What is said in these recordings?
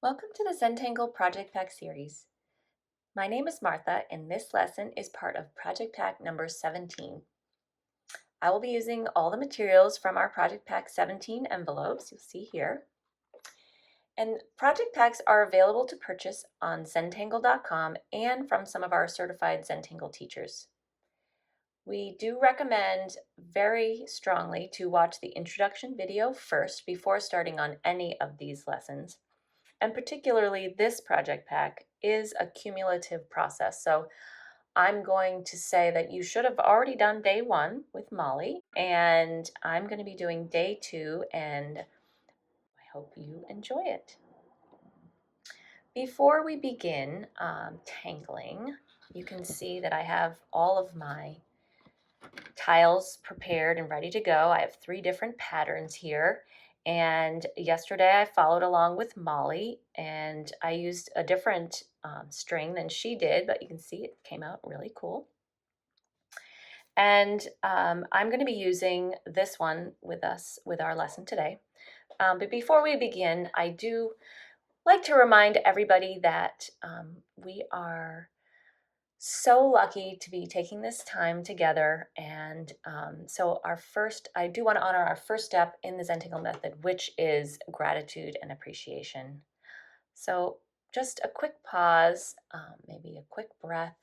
Welcome to the Zentangle Project Pack series. My name is Martha and this lesson is part of Project Pack number 17. I will be using all the materials from our Project Pack 17 envelopes you'll see here. And project packs are available to purchase on Zentangle.com and from some of our certified Zentangle teachers. We do recommend very strongly to watch the introduction video first before starting on any of these lessons. And particularly this project pack is a cumulative process. So I'm going to say that you should have already done day one with Molly, and I'm going to be doing day two, and I hope you enjoy it. Before we begin tangling, you can see that I have all of my tiles prepared and ready to go. I have 3 different patterns here. And yesterday I followed along with Molly and I used a different string than she did, but you can see it came out really cool. And I'm going to be using this one with us with our lesson today. But before we begin, I do like to remind everybody that we are so lucky to be taking this time together. And so I do want to honor our first step in the Zentangle Method, which is gratitude and appreciation. So just a quick pause, maybe a quick breath,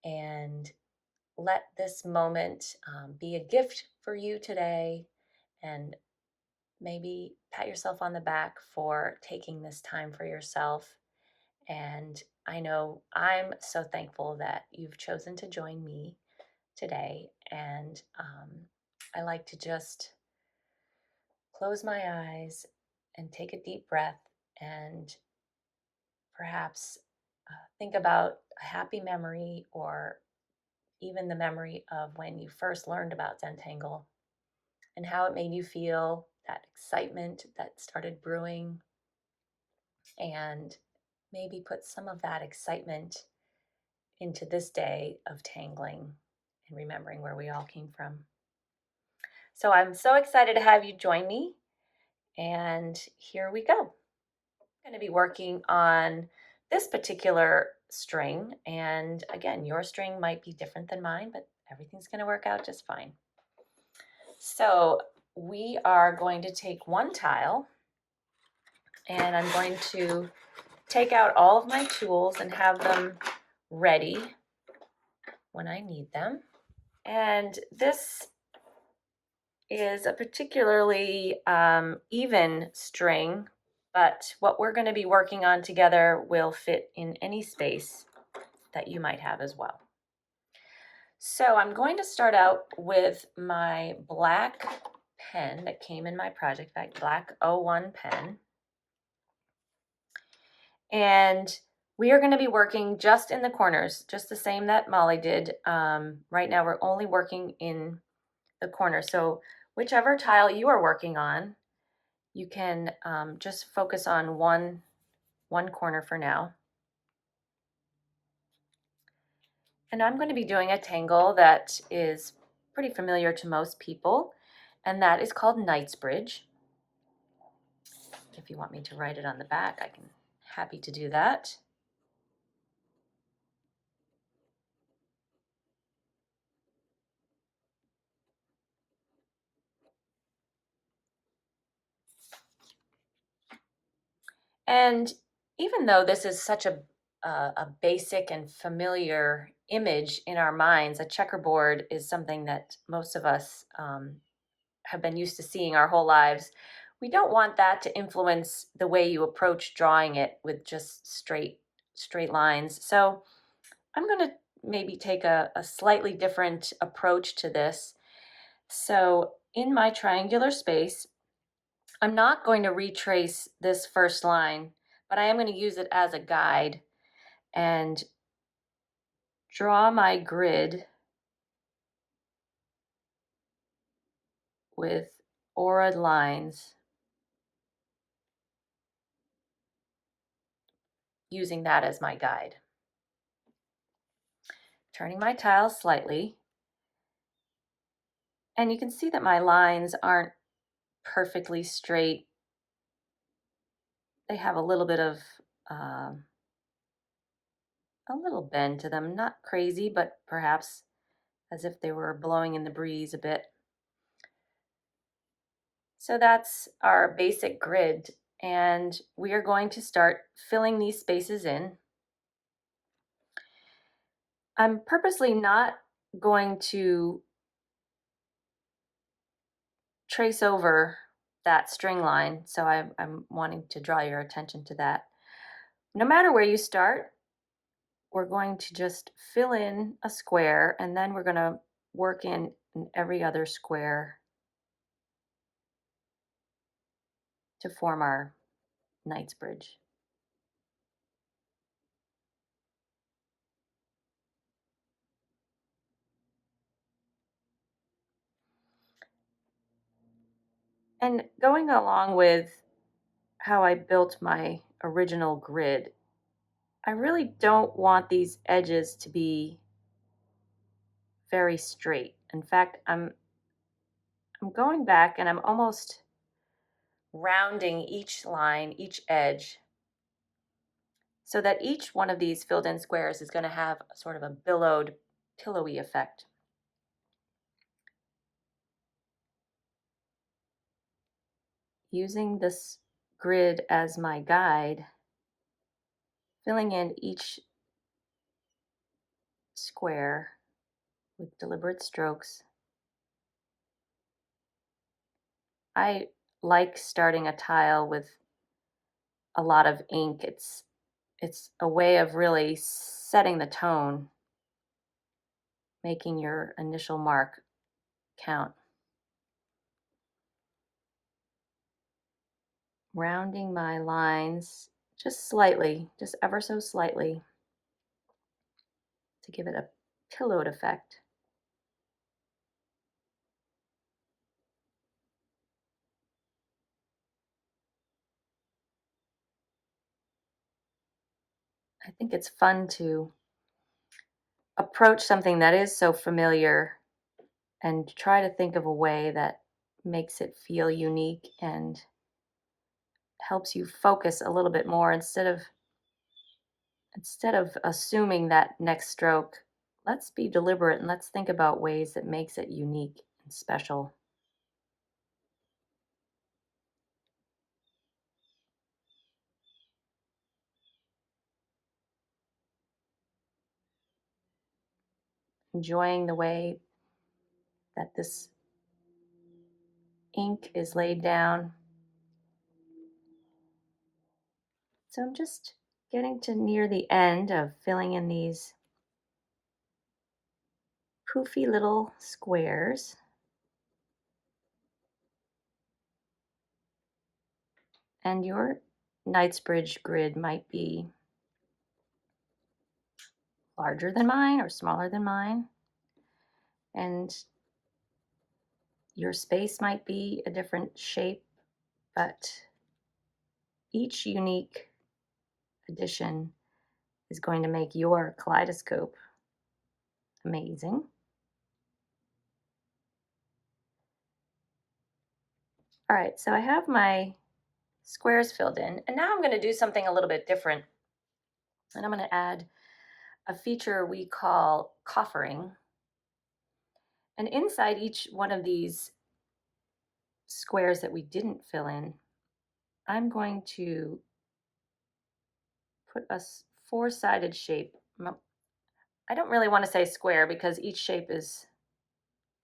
and let this moment be a gift for you today, and maybe pat yourself on the back for taking this time for yourself. And I know I'm so thankful that you've chosen to join me today. And I like to just close my eyes and take a deep breath and perhaps think about a happy memory or even the memory of when you first learned about Zentangle and how it made you feel, that excitement that started brewing, and maybe put some of that excitement into this day of tangling and remembering where we all came from. So I'm so excited to have you join me, and here we go. I'm going to be working on this particular string, and again, your string might be different than mine, but everything's going to work out just fine. So we are going to take one tile, and I'm going to take out all of my tools and have them ready when I need them. And this is a particularly even string, but what we're going to be working on together will fit in any space that you might have as well. So I'm going to start out with my black pen that came in my project bag, black 01 pen. And we are going to be working just in the corners, just the same that Molly did. Right now we're only working in the corner. So whichever tile you are working on, you can just focus on one corner for now. And I'm going to be doing a tangle that is pretty familiar to most people, and that is called Knightsbridge. If you want me to write it on the back, I can happy to do that. And even though this is such a basic and familiar image in our minds, a checkerboard is something that most of us have been used to seeing our whole lives. We don't want that to influence the way you approach drawing it with just straight lines. So I'm going to maybe take a slightly different approach to this. So in my triangular space, I'm not going to retrace this first line, but I am going to use it as a guide and draw my grid with aura lines, using that as my guide. Turning my tiles slightly, and you can see that my lines aren't perfectly straight. they have a little bit of um, a little bend to them, not crazy, but perhaps as if they were blowing in the breeze a bit. So that's our basic grid, and we are going to start filling these spaces in. I'm purposely not going to trace over that string line, so I'm wanting to draw your attention to that. No matter where you start, we're going to just fill in a square, and then we're going to work in every other square to form our Knightsbridge. And going along with how I built my original grid, I really don't want these edges to be very straight. In fact, I'm going back and I'm almost rounding each line, each edge, so that each one of these filled in squares is going to have sort of a billowed, pillowy effect. Using this grid as my guide, filling in each square with deliberate strokes. I like starting a tile with a lot of ink. It's a way of really setting the tone, making your initial mark count. Rounding my lines just slightly, just ever so slightly, to give it a pillowed effect. I think it's fun to approach something that is so familiar and try to think of a way that makes it feel unique and helps you focus a little bit more instead of assuming that next stroke. Let's be deliberate and let's think about ways that makes it unique and special. Enjoying the way that this ink is laid down. So I'm just getting to near the end of filling in these poofy little squares. And your Knightsbridge grid might be larger than mine or smaller than mine. And your space might be a different shape, but each unique addition is going to make your kaleidoscope amazing. All right, so I have my squares filled in, and now I'm going to do something a little bit different. And I'm going to add a feature we call coffering. And inside each one of these squares that we didn't fill in, I'm going to put a four-sided shape. I don't really want to say square because each shape is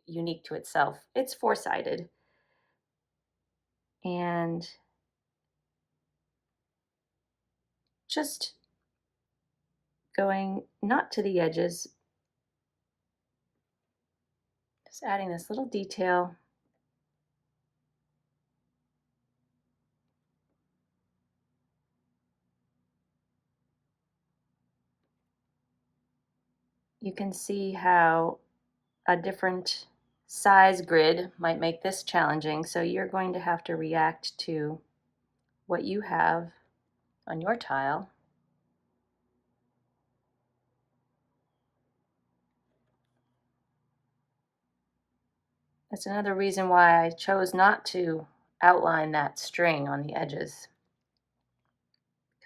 unique to itself. It's four-sided. And just going not to the edges, just adding this little detail. You can see how a different size grid might make this challenging. So you're going to have to react to what you have on your tile. That's another reason why I chose not to outline that string on the edges.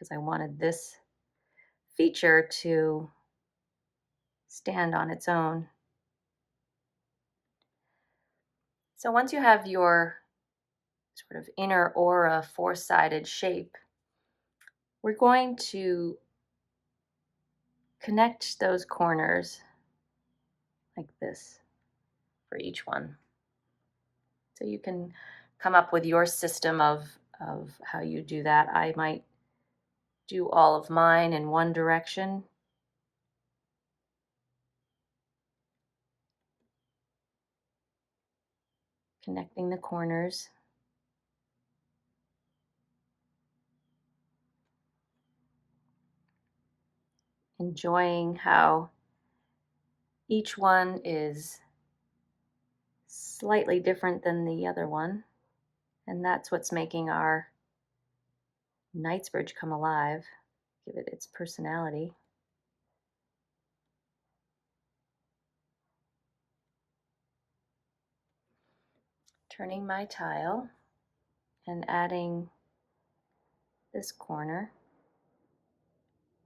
because I wanted this feature to stand on its own. So once you have your sort of inner aura four-sided shape, we're going to connect those corners like this for each one. So you can come up with your system of how you do that. I might do all of mine in one direction. Connecting the corners. Enjoying how each one is slightly different than the other one. And that's what's making our Knightsbridge come alive, give it its personality. Turning my tile and adding this corner.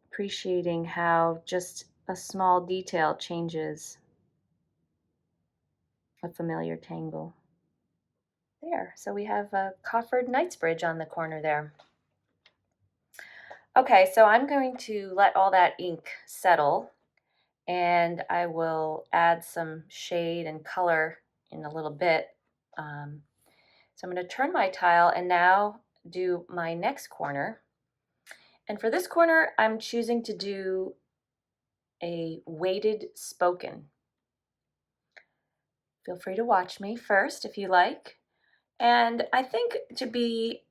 Appreciating how just a small detail changes a familiar tangle. There, so we have a coffered Knightsbridge on the corner there. Okay, so I'm going to let all that ink settle, and I will add some shade and color in a little bit. So I'm going to turn my tile and now do my next corner. And for this corner, I'm choosing to do a weighted spoken. Feel free to watch me first if you like. And I think to be,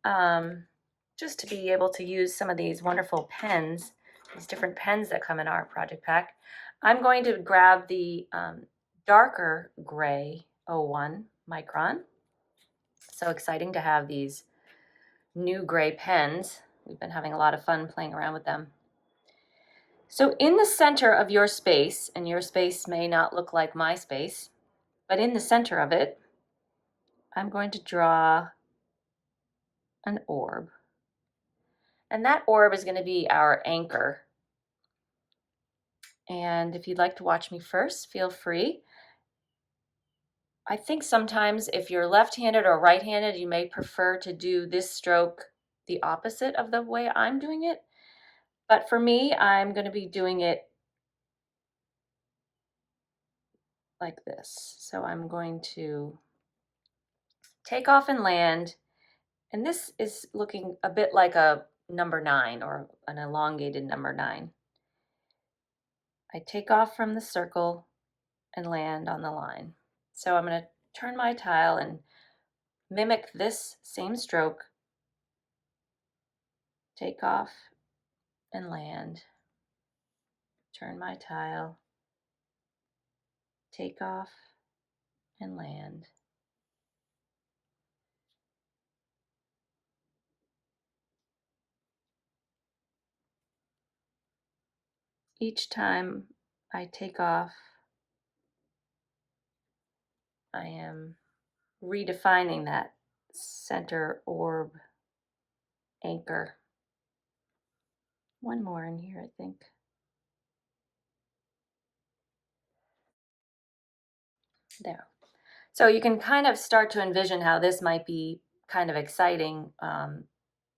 just to be able to use some of these wonderful pens, these different pens that come in our project pack, I'm going to grab the darker gray 01 micron. So exciting to have these new gray pens. We've been having a lot of fun playing around with them. So in the center of your space, and your space may not look like my space, but in the center of it, I'm going to draw an orb. And that orb is going to be our anchor. And if you'd like to watch me first, feel free. I think sometimes if you're left-handed or right-handed, you may prefer to do this stroke the opposite of the way I'm doing it. But for me, I'm going to be doing it like this. So I'm going to take off and land. And this is looking a bit like a number 9 or an elongated number 9. I take off from the circle and land on the line. So I'm going to turn my tile and mimic this same stroke, take off and land, turn my tile, take off and land. Each time I take off, I am redefining that center orb anchor. One more in here, I think. There. So you can kind of start to envision how this might be kind of exciting,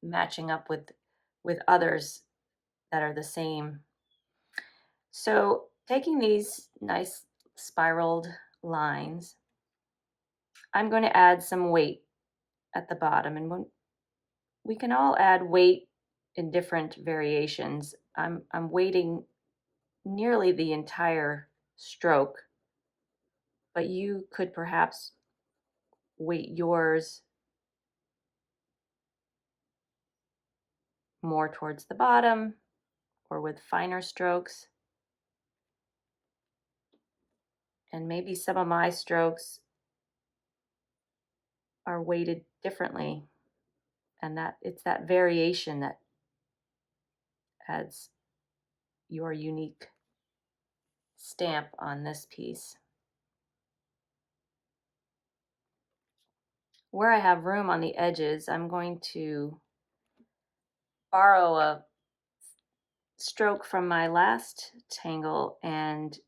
matching up with others that are the same. So taking these nice spiraled lines, I'm going to add some weight at the bottom, and we can all add weight in different variations. I'm weighting nearly the entire stroke, but you could perhaps weight yours more towards the bottom or with finer strokes. And maybe some of my strokes are weighted differently, and that it's that variation that adds your unique stamp on this piece. Where I have room on the edges, I'm going to borrow a stroke from my last tangle and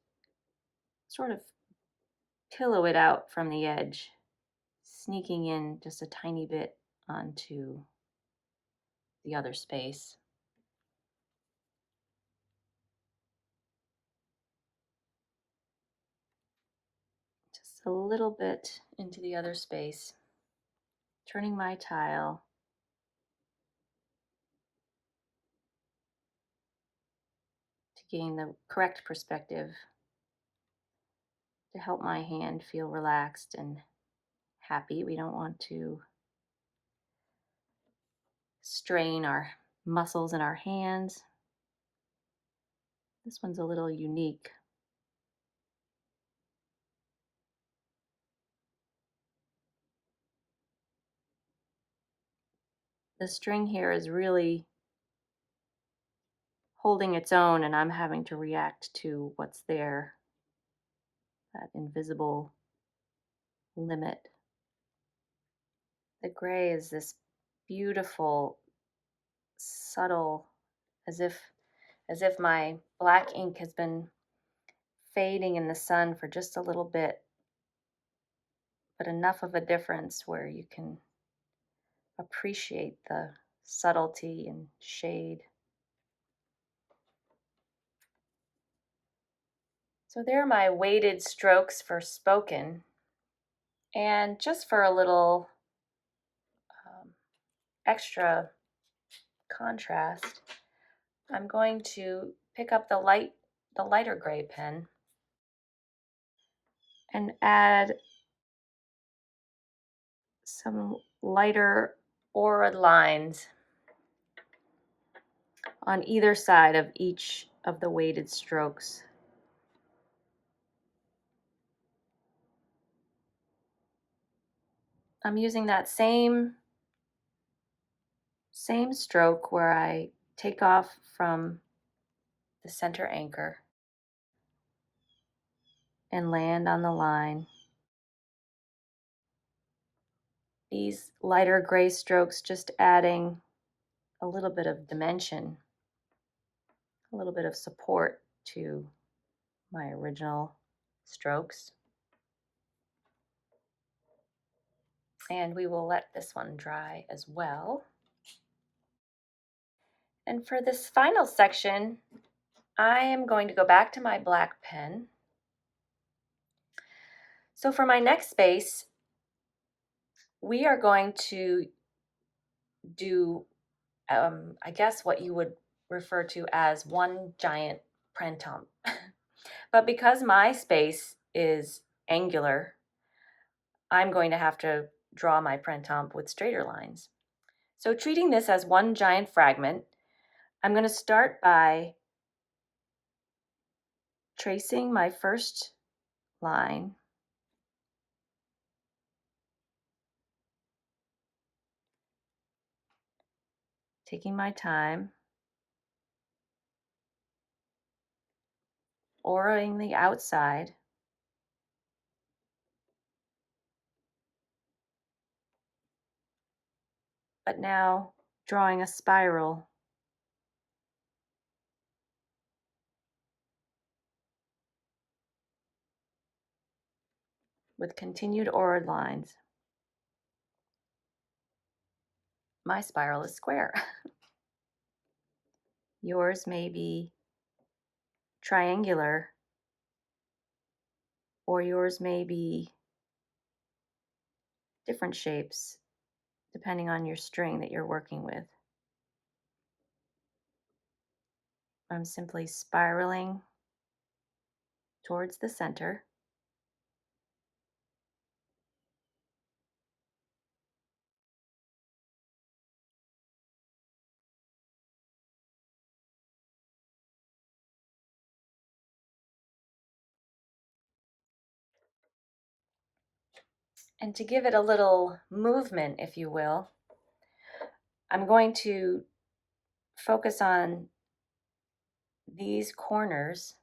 sort of pillow it out from the edge, sneaking in just a tiny bit onto the other space. Just a little bit into the other space, turning my tile to gain the correct perspective to help my hand feel relaxed and happy. We don't want to strain our muscles in our hands. This one's a little unique. The string here is really holding its own, and I'm having to react to what's there, that invisible limit. The gray is this beautiful, subtle, as if my black ink has been fading in the sun for just a little bit, but enough of a difference where you can appreciate the subtlety and shade. So there are my weighted strokes for spoken. And just for a little extra contrast, I'm going to pick up the lighter gray pen and add some lighter aura lines on either side of each of the weighted strokes. I'm using that same stroke where I take off from the center anchor and land on the line. These lighter gray strokes just adding a little bit of dimension, a little bit of support to my original strokes. And we will let this one dry as well. And for this final section, I am going to go back to my black pen. So for my next space, we are going to do, I guess, what you would refer to as one giant printemps. But because my space is angular, I'm going to have to draw my printemps with straighter lines. So treating this as one giant fragment, I'm going to start by tracing my first line, taking my time, auraing the outside, but now drawing a spiral with continued aura lines. My spiral is square. Yours may be triangular, or yours may be different shapes depending on your string that you're working with. I'm simply spiraling towards the center. And to give it a little movement, if you will, I'm going to focus on these corners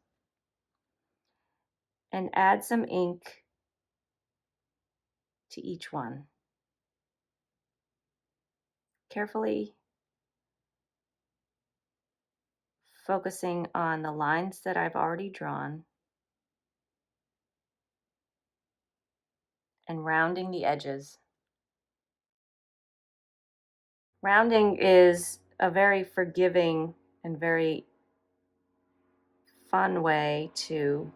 and add some ink to each one. Carefully focusing on the lines that I've already drawn and rounding the edges. Rounding is a very forgiving and very fun way to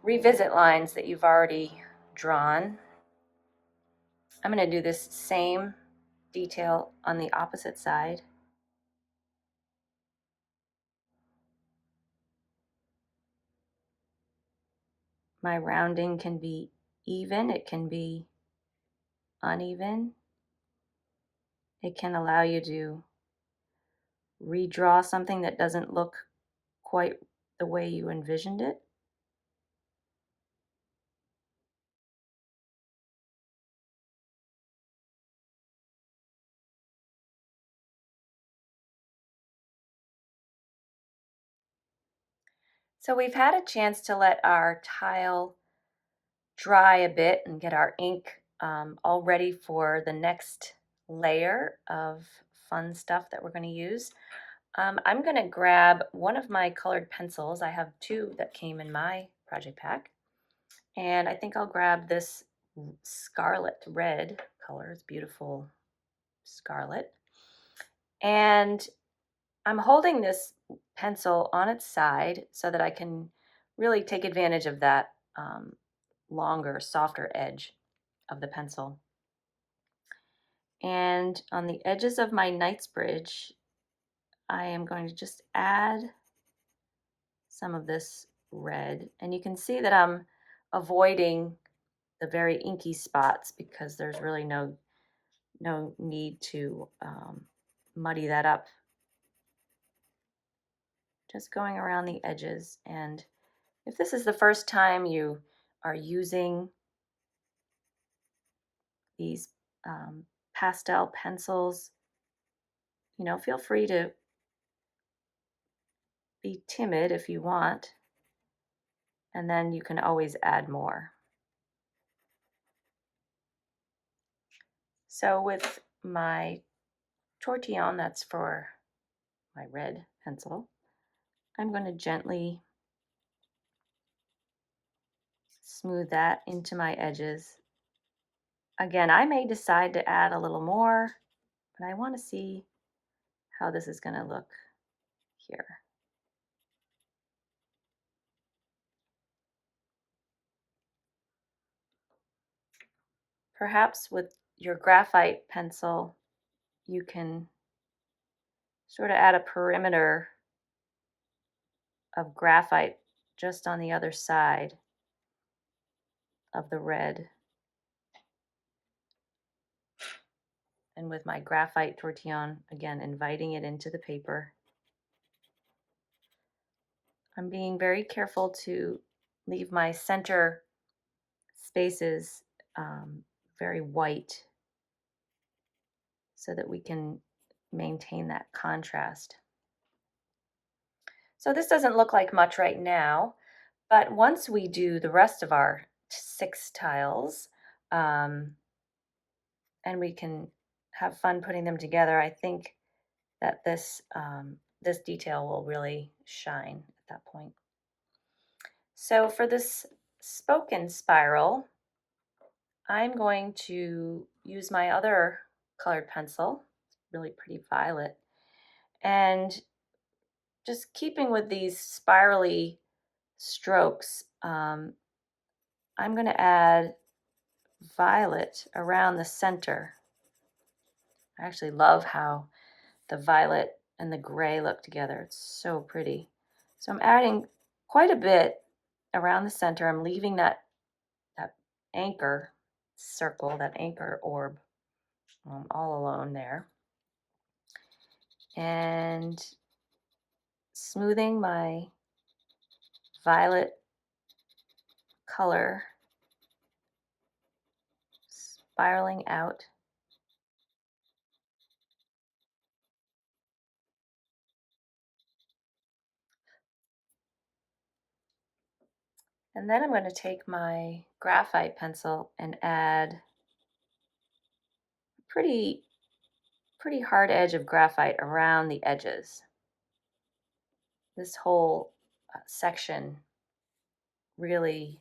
revisit lines that you've already drawn. I'm going to do this same detail on the opposite side. My rounding can be even, it can be uneven. It can allow you to redraw something that doesn't look quite the way you envisioned it. So we've had a chance to let our tile dry a bit and get our ink all ready for the next layer of fun stuff that we're going to use. I'm going to grab one of my colored pencils. I have two that came in my project pack. And I think I'll grab this scarlet red color. It's beautiful scarlet. And I'm holding this pencil on its side so that I can really take advantage of that longer, softer edge of the pencil. And on the edges of my Knightsbridge, I am going to just add some of this red. And you can see that I'm avoiding the very inky spots because there's really no need to muddy that up. Just going around the edges. And if this is the first time you are using these pastel pencils, feel free to be timid if you want, and then you can always add more. So with my tortillon, that's for my red pencil, I'm going to gently smooth that into my edges. Again, I may decide to add a little more, but I want to see how this is going to look here. Perhaps with your graphite pencil, you can sort of add a perimeter of graphite just on the other side of the red. And with my graphite tortillon, again, inviting it into the paper. I'm being very careful to leave my center spaces very white so that we can maintain that contrast. So this doesn't look like much right now, but once we do the rest of our 6 tiles, and we can have fun putting them together, I think that this detail will really shine at that point. So for this spoken spiral, I'm going to use my other colored pencil, really pretty violet, and just keeping with these spirally strokes, I'm going to add violet around the center. I actually love how the violet and the gray look together. It's so pretty. So I'm adding quite a bit around the center. I'm leaving that anchor circle, that anchor orb, all alone there. And smoothing my violet color, spiraling out. And then I'm going to take my graphite pencil and add a pretty pretty hard edge of graphite around the edges. This whole section really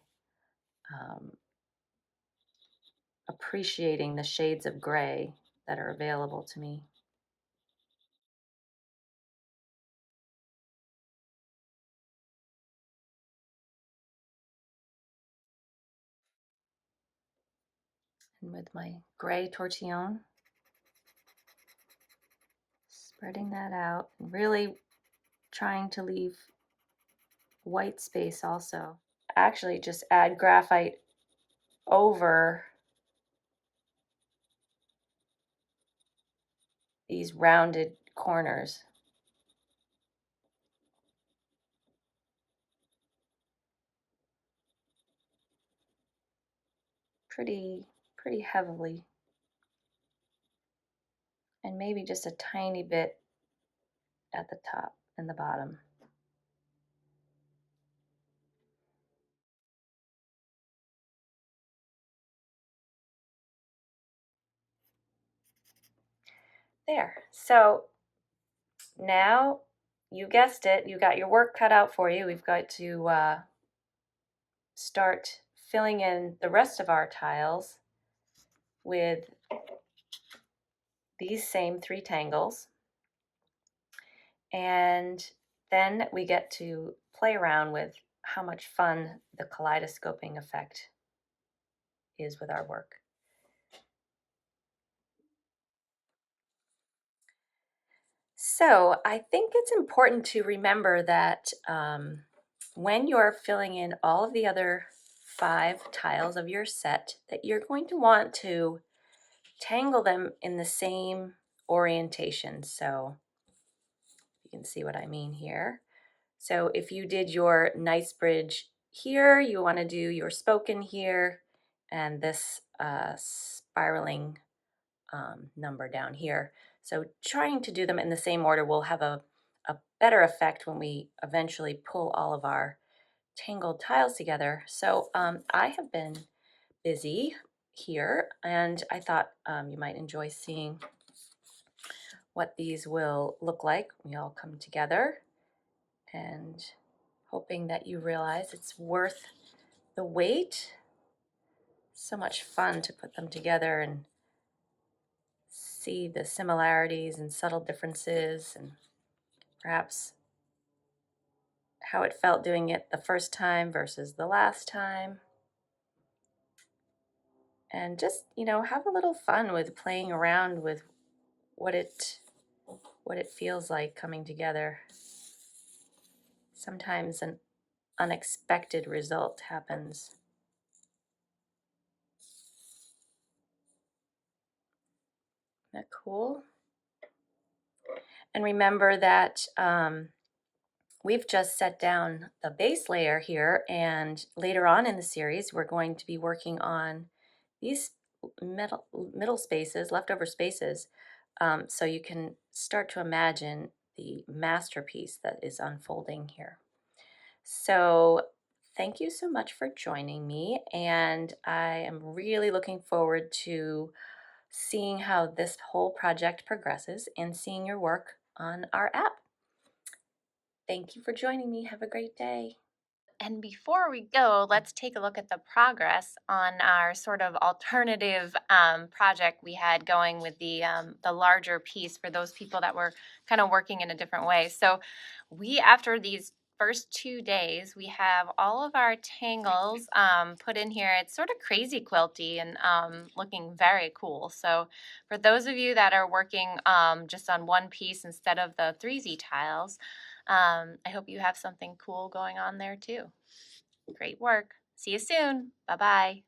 appreciating the shades of gray that are available to me. And with my gray tortillon, spreading that out, and really trying to leave white space also. Actually, just add graphite over these rounded corners. Pretty heavily. And maybe just a tiny bit at the top and the bottom. There. So now, you guessed it, you got your work cut out for you. We've got to start filling in the rest of our tiles with these same 3 tangles. And then we get to play around with how much fun the kaleidoscoping effect is with our work. So I think it's important to remember that when you're filling in all of the other 5 tiles of your set, that you're going to want to tangle them in the same orientation. So you can see what I mean here. So if you did your Knightsbridge here, you want to do your spoken here, and this spiraling number down here. So trying to do them in the same order will have a better effect when we eventually pull all of our tangled tiles together. So I have been busy here, and I thought you might enjoy seeing what these will look like when we all come together, and hoping that you realize it's worth the wait. So much fun to put them together and see the similarities and subtle differences, and perhaps how it felt doing it the first time versus the last time. And just, have a little fun with playing around with what it feels like coming together. Sometimes an unexpected result happens. Isn't that cool? And remember that we've just set down the base layer here, and later on in the series we're going to be working on these middle spaces, leftover spaces, so you can start to imagine the masterpiece that is unfolding here. So thank you so much for joining me, and I am really looking forward to seeing how this whole project progresses and seeing your work on our app. Thank you for joining me. Have a great day. And before we go, let's take a look at the progress on our sort of alternative project we had going with the larger piece for those people that were kind of working in a different way. So after these first 2 days, we have all of our tangles put in here. It's sort of crazy quilty and looking very cool. So for those of you that are working just on one piece instead of the 3Z tiles, I hope you have something cool going on there too. Great work. See you soon. Bye-bye.